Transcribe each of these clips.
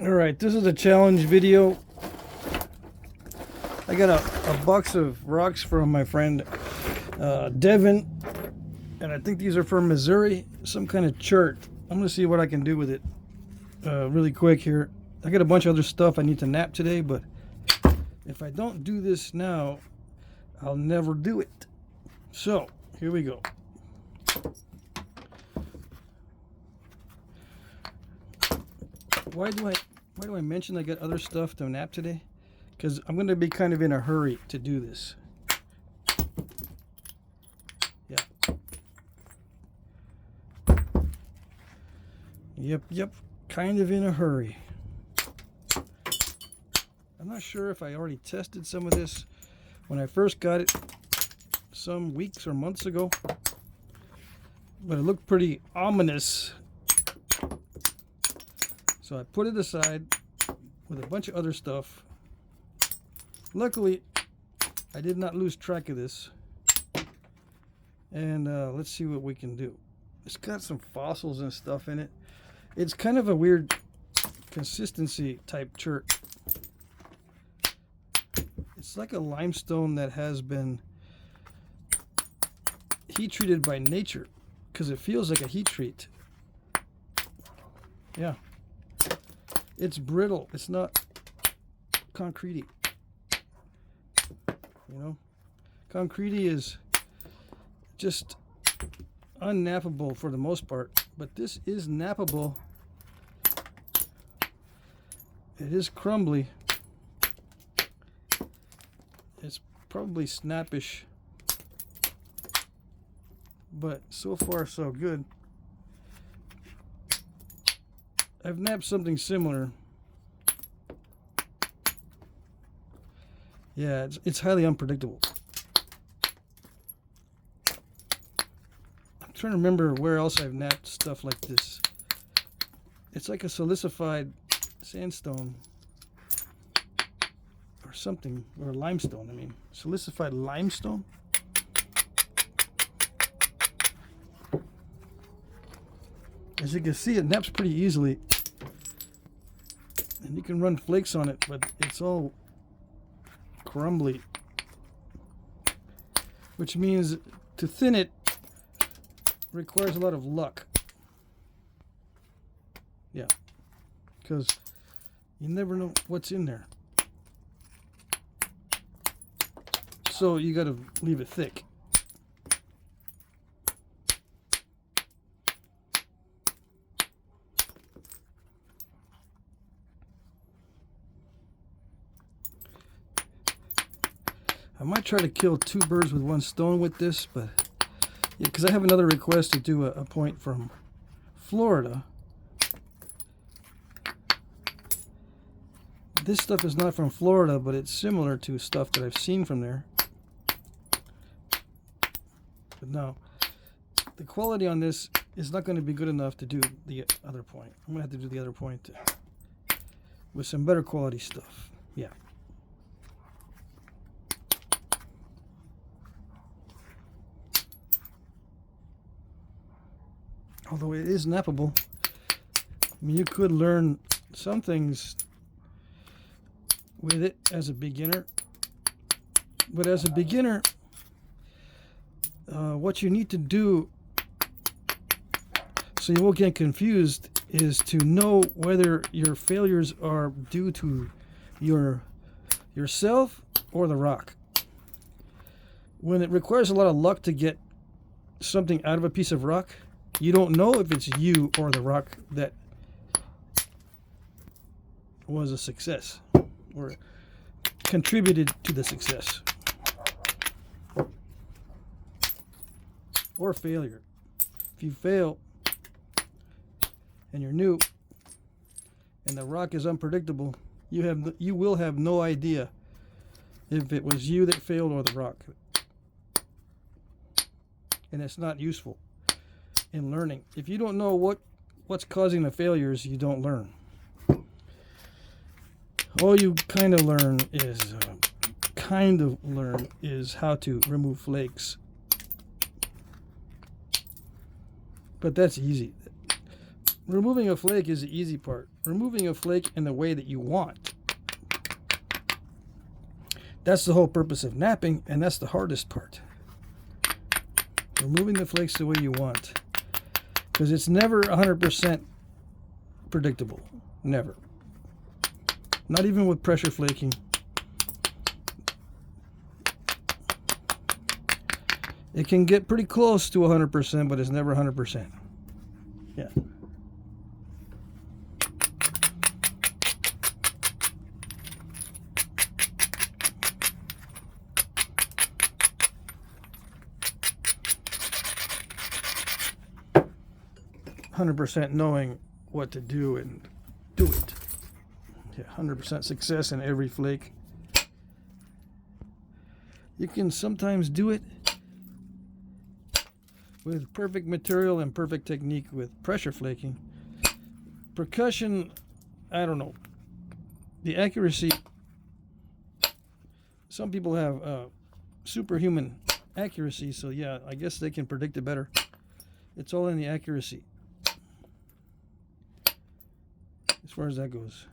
Alright, this is a challenge video. I got a box of rocks from my friend Devin, and I think these are from Missouri, some kind of chert. I'm going to see what I can do with it really quick here. I got a bunch of other stuff I need to knap today, but if I don't do this now, I'll never do it. So, here we go. Why do I mention I got other stuff to knap today? Because I'm going to be kind of in a hurry to do this. Yeah. Yep. Kind of in a hurry. I'm not sure if I already tested some of this when I first got it some weeks or months ago. But it looked pretty ominous. So I put it aside with a bunch of other stuff. Luckily, I did not lose track of this. And let's see what we can do. It's got some fossils and stuff in it. It's kind of a weird consistency type chert. It's like a limestone that has been heat treated by nature, because it feels like a heat treat. Yeah. It's brittle. It's not concretey. You know? Concretey is just unnappable for the most part, but this is nappable. It is crumbly. It's probably snappish, but so far so good. I've napped something similar. Yeah, it's highly unpredictable. I'm trying to remember where else I've napped stuff like this. It's like a silicified sandstone or something, or limestone. I mean, silicified limestone. As you can see, it naps pretty easily, and you can run flakes on it, but it's all crumbly, which means to thin it requires a lot of luck. Yeah, because you never know what's in there, so you got to leave it thick. I might try to kill two birds with one stone with this, but yeah, because I have another request to do a point from Florida. This stuff is not from Florida, but it's similar to stuff that I've seen from there. But no, the quality on this is not going to be good enough to do the other point. I'm going to have to do the other point with some better quality stuff. Yeah. Although it is nappable. I mean, you could learn some things with it as a beginner. But as a beginner, what you need to do so you won't get confused is to know whether your failures are due to yourself or the rock. When it requires a lot of luck to get something out of a piece of rock, you don't know if it's you or the rock that was a success or contributed to the success or failure. If you fail and you're new and the rock is unpredictable, you will have no idea if it was you that failed or the rock, and it's not useful in learning. If you don't know what's causing the failures, you don't learn. All you kind of learn is how to remove flakes. But that's easy. removing a flake is the easy part. Removing a flake in the way that you want. That's the whole purpose of knapping, and that's the hardest part. Removing the flakes the way you want. Because it's never 100% predictable. Never. Not even with pressure flaking. It can get pretty close to 100%, but it's never 100%. Yeah. %, knowing what to do and do it. Yeah, 100% success in every flake. You can sometimes do it with perfect material and perfect technique with pressure flaking. Percussion, I don't know. The accuracy, some people have superhuman accuracy, so yeah, I guess they can predict it better. It's all in the accuracy. As far as that goes.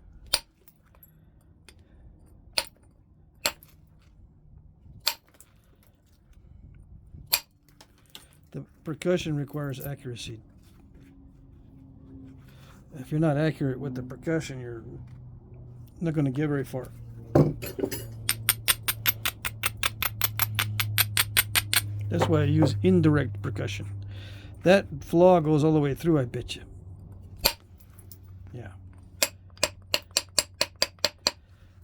The percussion requires accuracy. If you're not accurate with the percussion, you're not going to get very far. That's why I use indirect percussion. That flaw goes all the way through, I bet you. Yeah.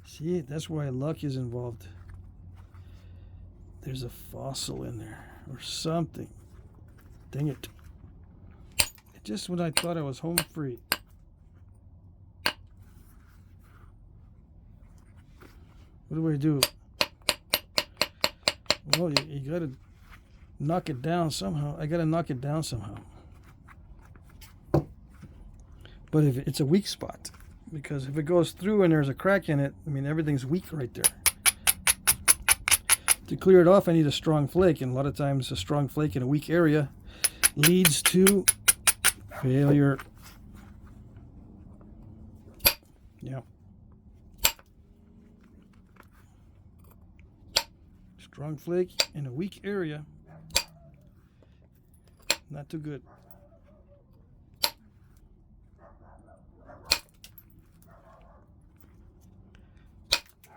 See, that's why luck is involved. There's a fossil in there or something. Dang it. Just when I thought I was home free. What do I do? Well, you gotta knock it down somehow. I gotta knock it down somehow. But if it's a weak spot, because if it goes through and there's a crack in it, I mean, everything's weak right there. To clear it off, I need a strong flake, and a lot of times a strong flake in a weak area leads to failure. Yeah. Strong flake in a weak area. Not too good.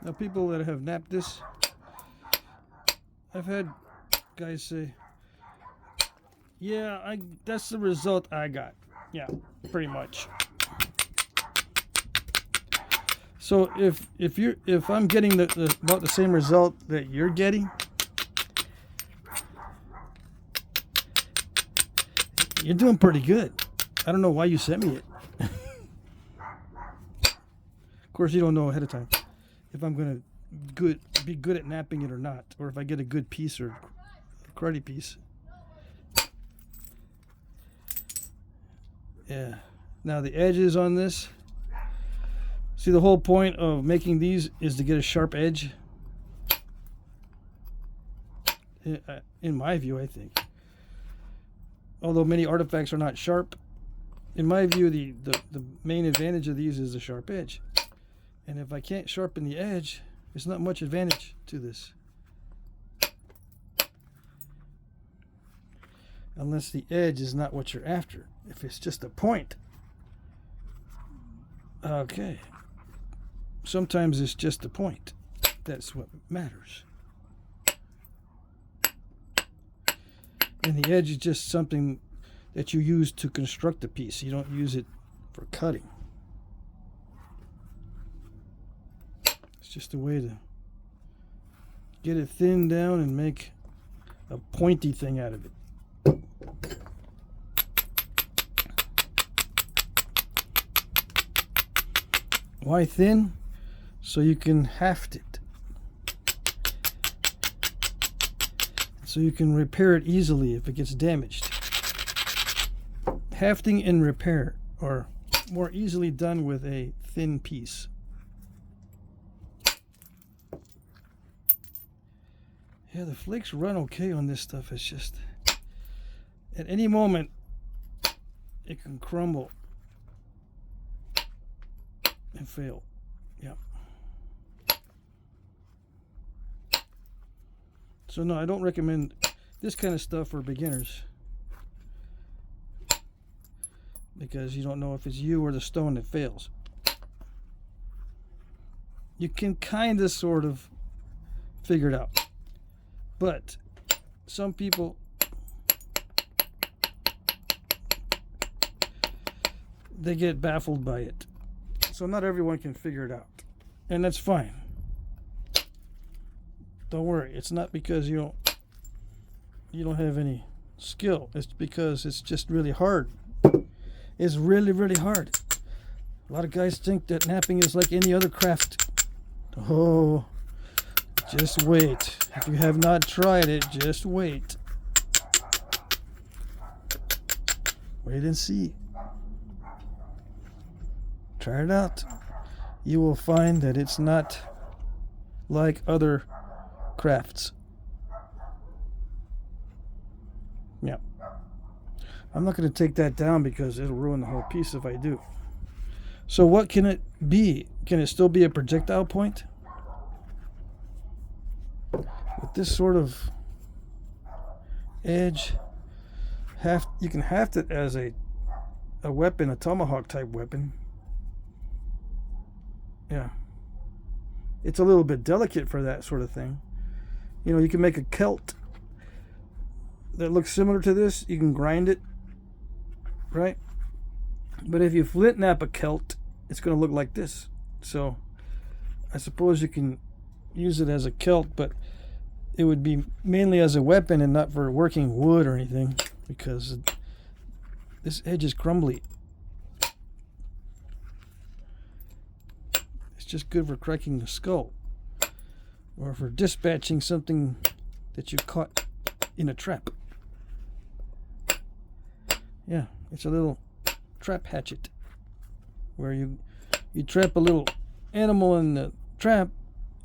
Now, people that have napped this, I've had guys say, yeah, that's the result I got. Yeah, pretty much. So if I'm getting about the same result that you're getting, you're doing pretty good. I don't know why you sent me it. Of course, you don't know ahead of time if I'm gonna be good at napping it or not, or if I get a good piece or a cruddy piece. Yeah. Now the edges on this. See, the whole point of making these is to get a sharp edge. In my view, I think. Although many artifacts are not sharp, in my view, the main advantage of these is the sharp edge. And if I can't sharpen the edge, there's not much advantage to this. Unless the edge is not what you're after. If it's just a point. Okay. Sometimes it's just the point. That's what matters. And the edge is just something that you use to construct a piece. You don't use it for cutting. It's just a way to get it thinned down and make a pointy thing out of it. Why thin? So you can haft it. So you can repair it easily if it gets damaged. Hafting and repair are more easily done with a thin piece. Yeah, the flakes run okay on this stuff. It's just at any moment it can crumble. and fail. Yeah. So no, I don't recommend this kind of stuff for beginners, because you don't know if it's you or the stone that fails. You can kind of sort of figure it out, but some people they get baffled by it. So not everyone can figure it out, and that's fine. Don't worry, it's not because you don't have any skill. It's because it's just really hard. It's really, really hard. A lot of guys think that knapping is like any other craft. Oh, just wait. If you have not tried it, just wait. Wait and see. Try it out. You will find that it's not like other crafts. Yeah. I'm not going to take that down because it'll ruin the whole piece if I do. So what can it be? Can it still be a projectile point? With this sort of edge, you can haft it as a weapon, a tomahawk type weapon. Yeah. It's a little bit delicate for that sort of thing. You know, you can make a kilt that looks similar to this. You can grind it, right? But if you flint knap a kilt, it's going to look like this. So I suppose you can use it as a kilt, but it would be mainly as a weapon and not for working wood or anything, because this edge is crumbly. It's just good for cracking the skull, or for dispatching something that you caught in a trap. Yeah, it's a little trap hatchet where you trap a little animal in the trap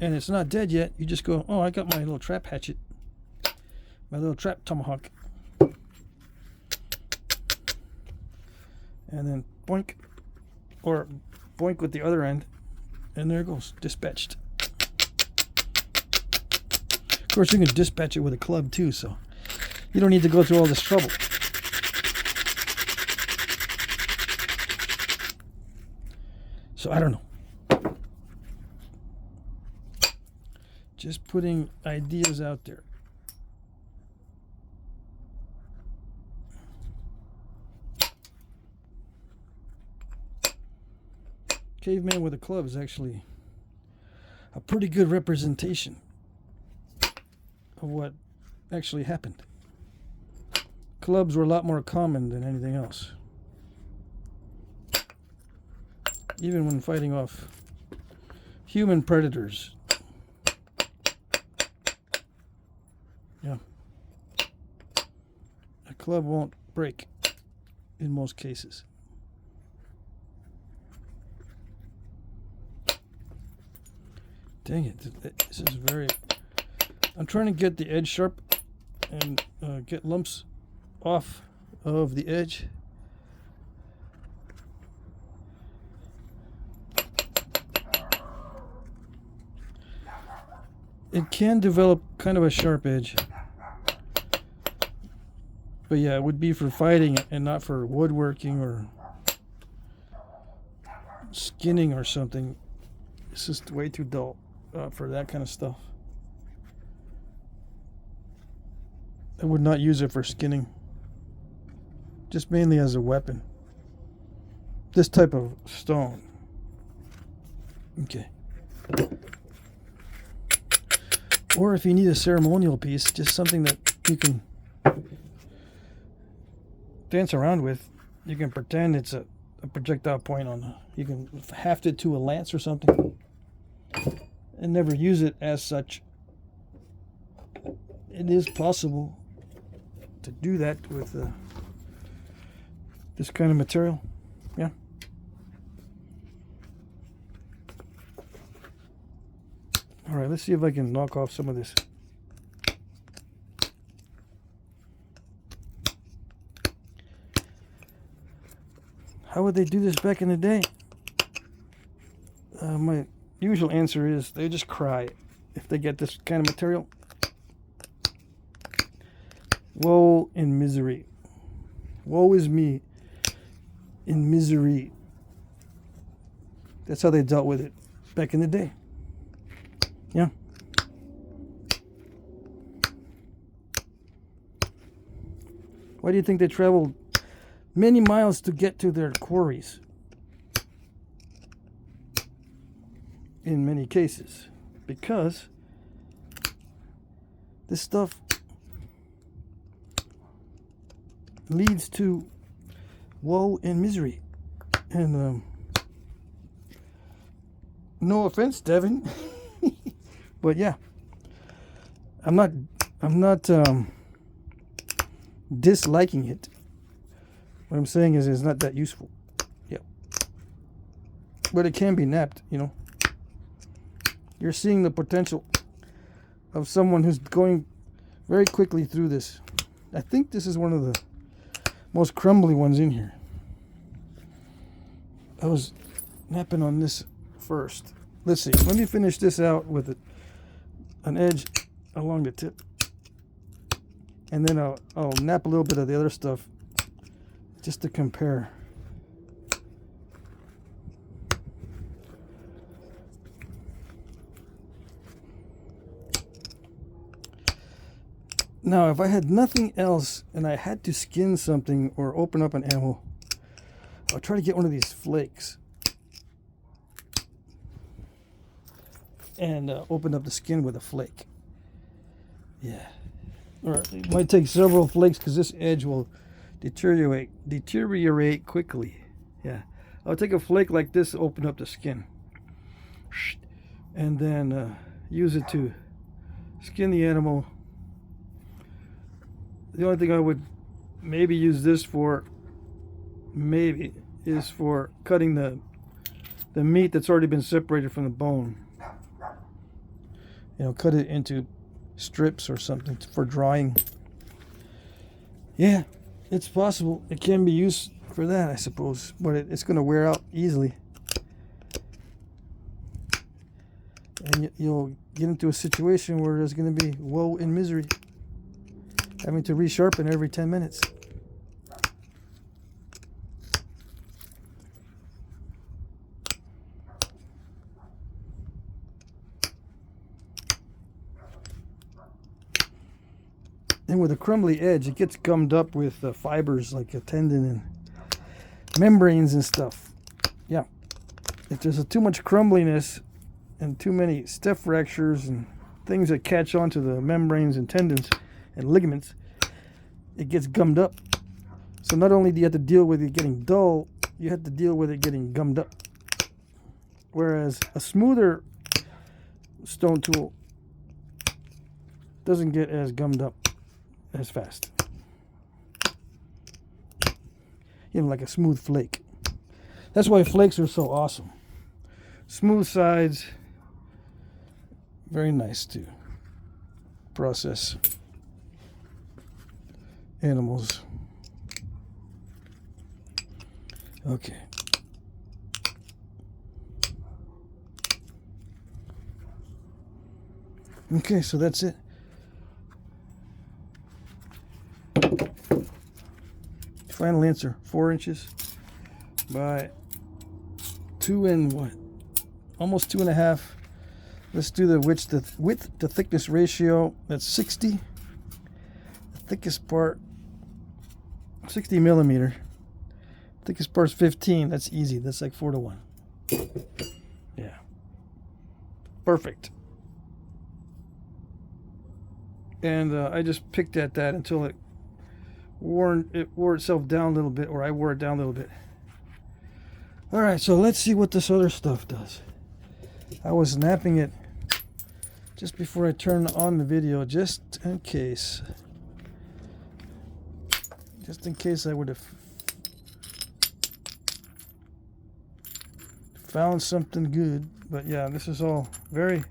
and it's not dead yet. You just go, oh, I got my little trap hatchet, my little trap tomahawk, and then boink, or boink with the other end, and there it goes, dispatched. Of course, you can dispatch it with a club too, so you don't need to go through all this trouble. So I don't know. Just putting ideas out there. Caveman with a club is actually a pretty good representation of what actually happened. Clubs were a lot more common than anything else, even when fighting off human predators. Yeah, a club won't break in most cases. Dang it, this is very... I'm trying to get the edge sharp and get lumps off of the edge. It can develop kind of a sharp edge, but yeah, it would be for fighting and not for woodworking or skinning or something. It's just way too dull for that kind of stuff. I would not use it for skinning, just mainly as a weapon. This type of stone. Okay. Or if you need a ceremonial piece, just something that you can dance around with, you can pretend it's a projectile point on. You can haft it to a lance or something, and never use it as such. It is possible to do that with this kind of material. Yeah. All right, let's see if I can knock off some of this. How would they do this back in the day? My usual answer is they just cry if they get this kind of material. Woe and misery. Woe is me in misery. That's how they dealt with it back in the day. Yeah. Why do you think they traveled many miles to get to their quarries? In many cases. Because this stuff leads to woe and misery. And no offense, Devin. But yeah. I'm not disliking it. What I'm saying is it's not that useful. Yeah. But it can be napped, you know. You're seeing the potential of someone who's going very quickly through this. I think this is one of the most crumbly ones in here. I was napping on this first. Let's see. Let me finish this out with an edge along the tip. And then I'll nap a little bit of the other stuff just to compare. Now, if I had nothing else and I had to skin something or open up an animal, I'll try to get one of these flakes and open up the skin with a flake. Yeah. Or it might take several flakes because this edge will deteriorate quickly. Yeah. I'll take a flake like this, open up the skin, and then use it to skin the animal. The only thing I would maybe use this for, is for cutting the meat that's already been separated from the bone. You know, cut it into strips or something for drying. Yeah, it's possible. It can be used for that, I suppose, but it's going to wear out easily. And you'll get into a situation where there's going to be woe and misery, having to resharpen every 10 minutes. And with a crumbly edge, it gets gummed up with fibers like a tendon and membranes and stuff. Yeah. If there's too much crumbliness and too many step fractures and things that catch onto the membranes and tendons and ligaments, it gets gummed up. So not only do you have to deal with it getting dull, you have to deal with it getting gummed up. Whereas a smoother stone tool doesn't get as gummed up as fast. You know, like a smooth flake. That's why flakes are so awesome. Smooth sides, very nice to process animals. Okay. Okay, so that's it. Final answer, 4 inches by 2 and what? Almost 2.5. Let's do the width to thickness ratio. That's 60. The thickest part, 60 millimeter. Thickest part's 15. That's easy. That's like 4 to 1. Yeah. Perfect. And I just picked at that until it wore itself down a little bit, or I wore it down a little bit. All right, so let's see what this other stuff does. I was napping it just before I turned on the video, just in case I would have found something good. But yeah, this is all very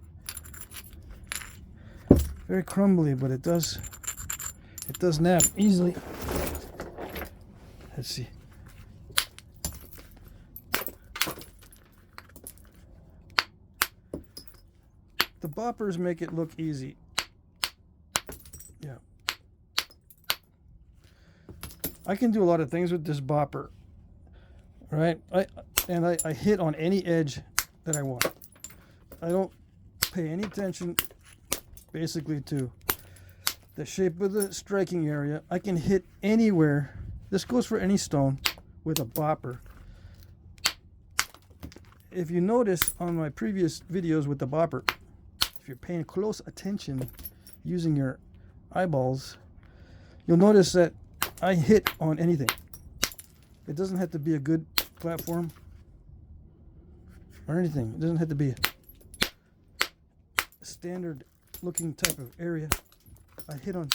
crumbly, but it does nap easily. Let's see. The boppers make it look easy. Yeah. I can do a lot of things with this bopper. Right? I hit on any edge that I want. I don't pay any attention basically to the shape of the striking area. I can hit anywhere. This goes for any stone with a bopper. If you notice on my previous videos with the bopper, if you're paying close attention using your eyeballs, you'll notice that I hit on anything. It doesn't have to be a good platform or anything. It doesn't have to be a standard looking type of area. I hit on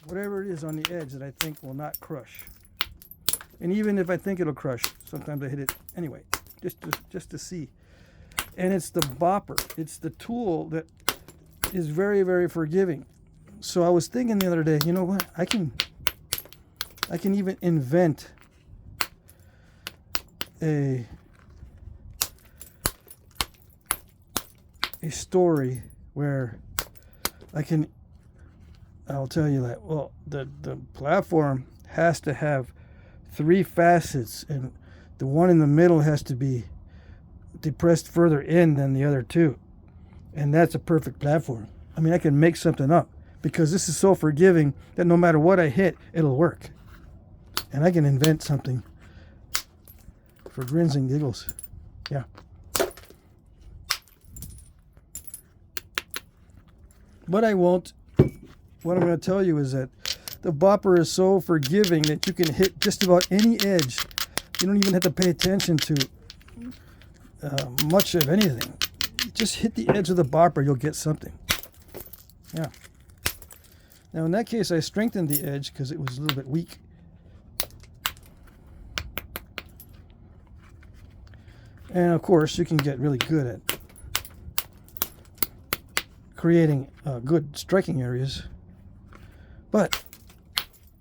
whatever it is on the edge that I think will not crush. And even if I think it'll crush, sometimes I hit it anyway, just to see. And it's the bopper. It's the tool that is very, very forgiving. So I was thinking the other day, you know what? I can even invent a story where I'll tell you that, well, the platform has to have 3 facets, and the one in the middle has to be depressed further in than the other 2. And that's a perfect platform. I mean, I can make something up because this is so forgiving that no matter what I hit, it'll work. And I can invent something for grins and giggles. Yeah. But I won't. What I'm going to tell you is that the bopper is so forgiving that you can hit just about any edge. You don't even have to pay attention to much of anything. Just hit the edge of the bopper, you'll get something. Yeah. Now in that case, I strengthened the edge because it was a little bit weak. And of course, you can get really good at creating good striking areas. But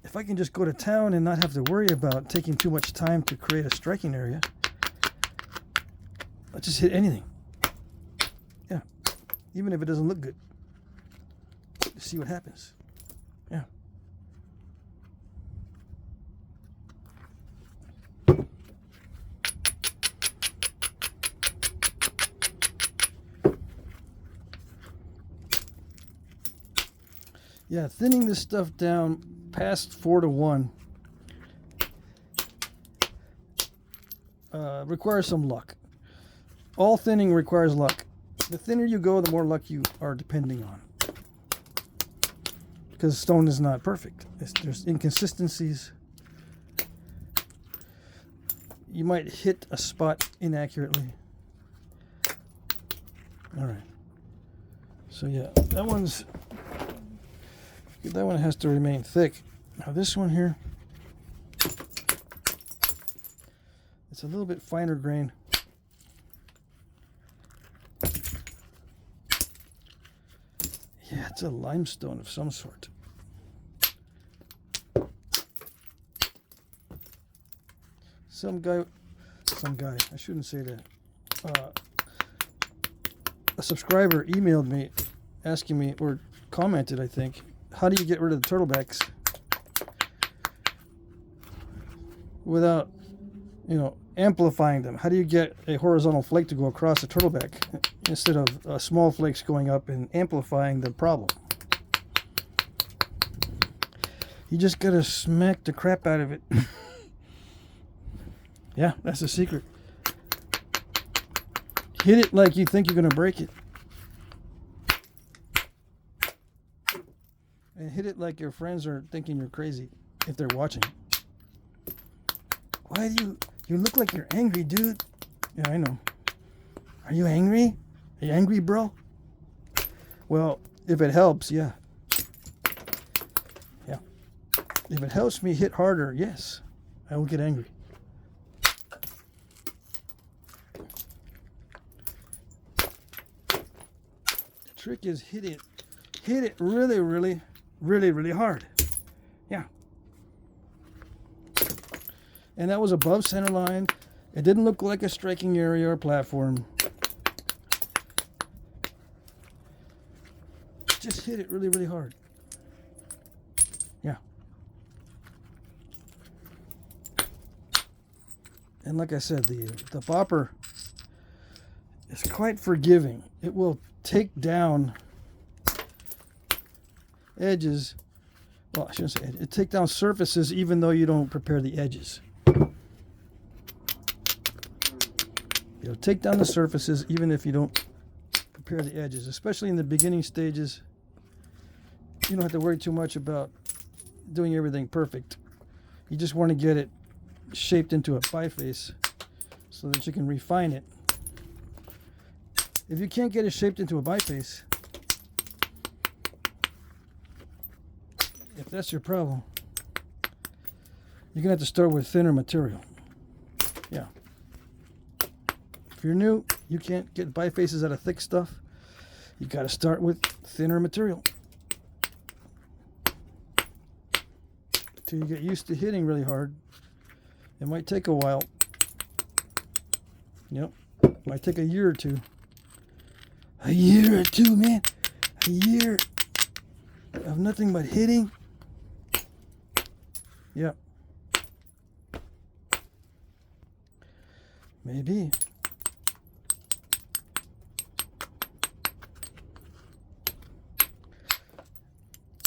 if I can just go to town and not have to worry about taking too much time to create a striking area, I'll just hit anything. Yeah. Even if it doesn't look good. See what happens. Yeah. Yeah, thinning this stuff down past 4:1 requires some luck. All thinning requires luck. The thinner you go, the more luck you are depending on. Because stone is not perfect. There's inconsistencies. You might hit a spot inaccurately. All right. So yeah, that one has to remain thick. Now this one here, it's a little bit finer grain. Yeah, it's a limestone of some sort. Some guy, I shouldn't say that. A subscriber emailed me asking me, or commented, I think, how do you get rid of the turtlebacks without, amplifying them? How do you get a horizontal flake to go across a turtleback instead of small flakes going up and amplifying the problem? You just gotta smack the crap out of it. Yeah, that's the secret. Hit it like you think you're gonna break it. And hit it like your friends are thinking you're crazy if they're watching. Why do you look like you're angry, dude? Yeah, I know. Are you angry? Are you angry, bro? Well, if it helps, yeah. Yeah. If it helps me hit harder, yes, I will get angry. The trick is hit it really, really, really, really hard. Yeah. And that was above center line. It didn't look like a striking area or platform. just hit it really, really hard. Yeah. And like I said, the bopper is quite forgiving. It will take down edges. Well, I shouldn't say it. It take down surfaces even though you don't prepare the edges. It'll take down the surfaces even if you don't prepare the edges, especially in the beginning stages. You don't have to worry too much about doing everything perfect. You just want to get it shaped into a biface so that you can refine it. If you can't get it shaped into a biface, if that's your problem, you're gonna have to start with thinner material. Yeah. If you're new, you can't get bifaces out of thick stuff. You got to start with thinner material till you get used to hitting really hard. It might take a while. Yep, might take a year or two. A year or two, man. A year of nothing but hitting. Yep. Maybe.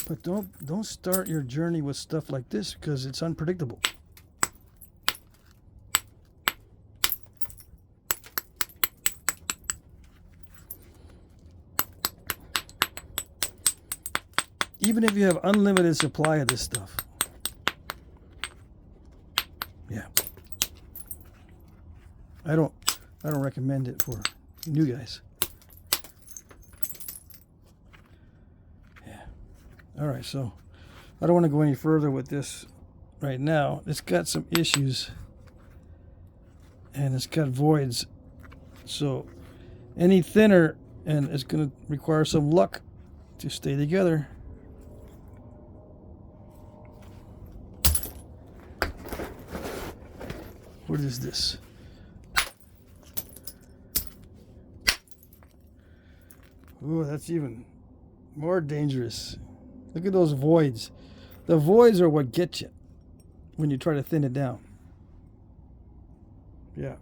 But don't start your journey with stuff like this because it's unpredictable. Even if you have unlimited supply of this stuff. Yeah. I don't recommend it for new guys. All right, so I don't want to go any further with this right now. It's got some issues and it's got voids. So any thinner, and it's going to require some luck to stay together. What is this? Oh, that's even more dangerous. Look at those voids. The voids are what get you when you try to thin it down. Yeah.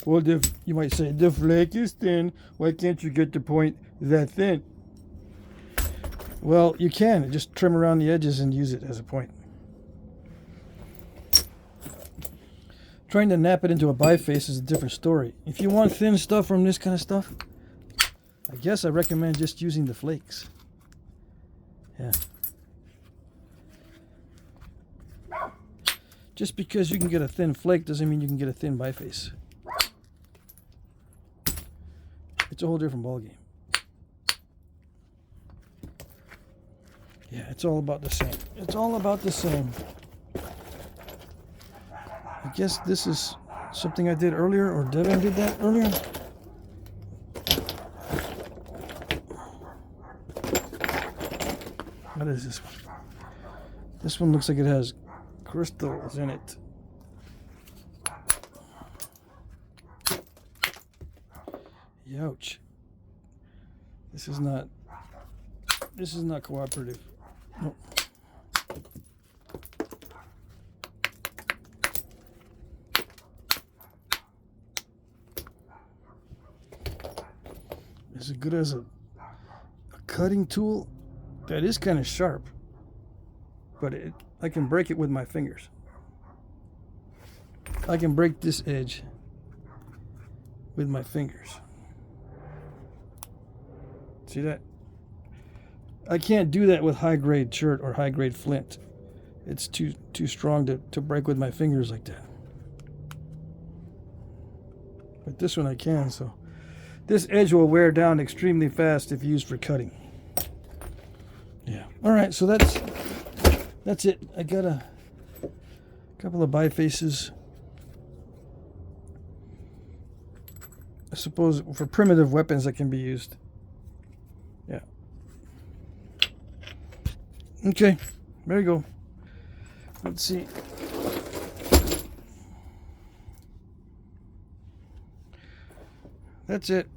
Well, you might say, the flake is thin. Why can't you get the point that thin? Well, you can. Just trim around the edges and use it as a point. Trying to nap it into a biface is a different story. If you want thin stuff from this kind of stuff, I guess I recommend just using the flakes. Yeah. Just because you can get a thin flake doesn't mean you can get a thin biface. It's a whole different ballgame. Yeah, it's all about the same. It's all about the same. I guess this is something I did earlier, or Devin did that earlier. What is this one? This one looks like it has crystals in it. Youch. This is not cooperative. Nope. Is it good as a cutting tool? That is kind of sharp, but I can break it with my fingers. I can break this edge with my fingers. See that? I can't do that with high-grade chert or high-grade flint. It's too strong to break with my fingers like that. But this one I can, so this edge will wear down extremely fast if used for cutting. Yeah. All right, so that's it. I got a couple of bifaces. I suppose for primitive weapons that can be used. Yeah. Okay, there you go. Let's see. That's it.